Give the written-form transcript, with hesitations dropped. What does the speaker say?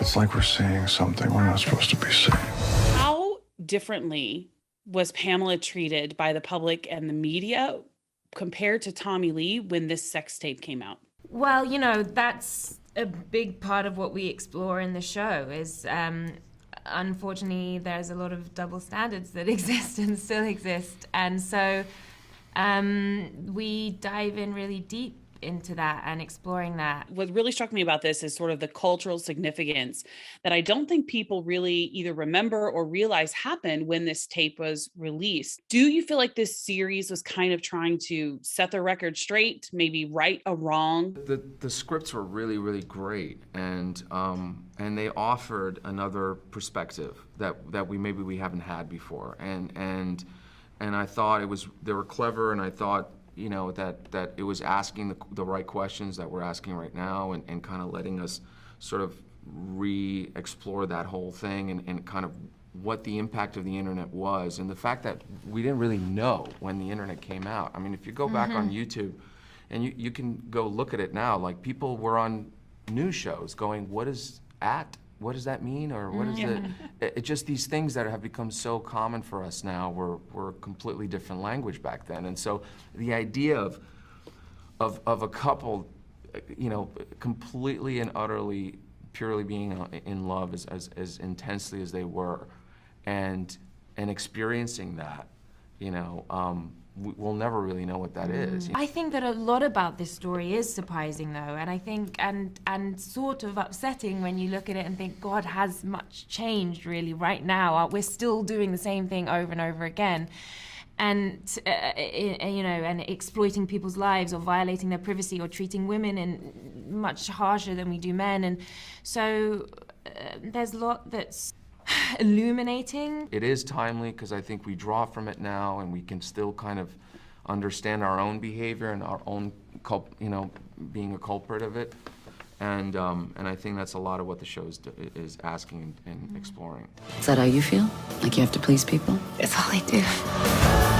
It's like we're seeing something we're not supposed to be seeing. How differently was Pamela treated by the public and the media compared to Tommy Lee when this sex tape came out? Well, you know, that's a big part of what we explore in the show is, unfortunately, there's a lot of double standards that exist and still exist. And so we dive in really deep into that and exploring that. What really struck me about this is sort of the cultural significance that I don't think people really either remember or realize happened when this tape was released. Do you feel like this series was kind of trying to set the record straight, maybe right a wrong? The scripts were really, really great, and they offered another perspective that we haven't had before, and I thought they were clever, and I thought, you know, that it was asking the right questions that we're asking right now, and kind of letting us sort of re-explore that whole thing, and kind of what the impact of the internet was, and the fact that we didn't really know when the internet came out. I mean, if you go back on YouTube, and you can go look at it now, like people were on news shows going, what does that mean? Or what is it? Just these things that have become so common for us now were a completely different language back then. And so the idea of a couple, you know, completely and utterly, purely being in love as intensely as they were, and experiencing that, you know, we'll never really know what that is. I think that a lot about this story is surprising, though, and I think and sort of upsetting when you look at it and think, God, has much changed really right now? We're still doing the same thing over and over again, and you know, and exploiting people's lives or violating their privacy or treating women in much harsher than we do men, and so there's a lot that's illuminating. It is timely because I think we draw from it now, and we can still kind of understand our own behavior and our own, you know, being a culprit of it, and I think that's a lot of what the show is asking and exploring. Is that how you feel? Like you have to please people? That's all I do.